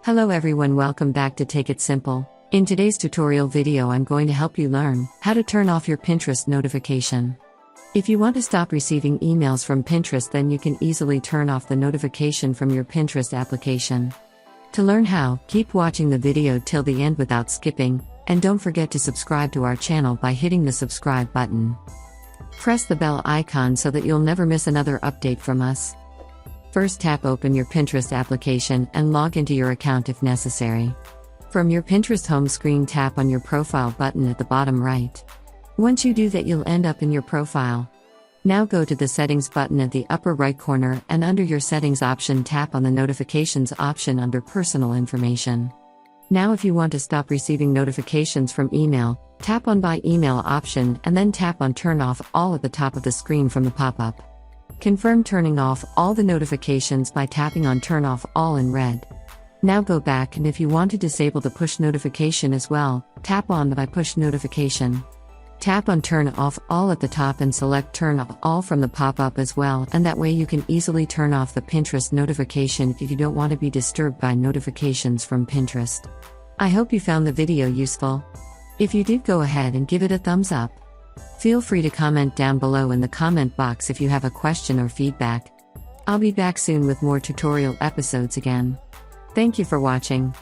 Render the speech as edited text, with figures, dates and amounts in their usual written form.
Hello everyone, welcome back to Take It Simple. In today's tutorial video I'm going to help you learn how to turn off your Pinterest notification. If you want to stop receiving emails from Pinterest, then you can easily turn off the notification from your Pinterest application. To learn how, keep watching the video till the end without skipping, and don't forget to subscribe to our channel by hitting the subscribe button. Press the bell icon so that you'll never miss another update from us. First, tap open your Pinterest application and log into your account if necessary. From your Pinterest home screen, tap on your profile button at the bottom right. Once you do that, you'll end up in your profile. Now go to the settings button at the upper right corner, and under your settings option, tap on the notifications option under personal information. Now if you want to stop receiving notifications from email, tap on by email option and then tap on turn off all at the top of the screen from the pop-up. Confirm turning off all the notifications by tapping on turn off all in red. Now go back, and if you want to disable the push notification as well, tap on the by push notification. Tap on turn off all at the top and select turn off all from the pop-up as well, and that way you can easily turn off the Pinterest notification if you don't want to be disturbed by notifications from Pinterest. I hope you found the video useful. If you did, go ahead and give it a thumbs up. Feel free to comment down below in the comment box if you have a question or feedback. I'll be back soon with more tutorial episodes again. Thank you for watching.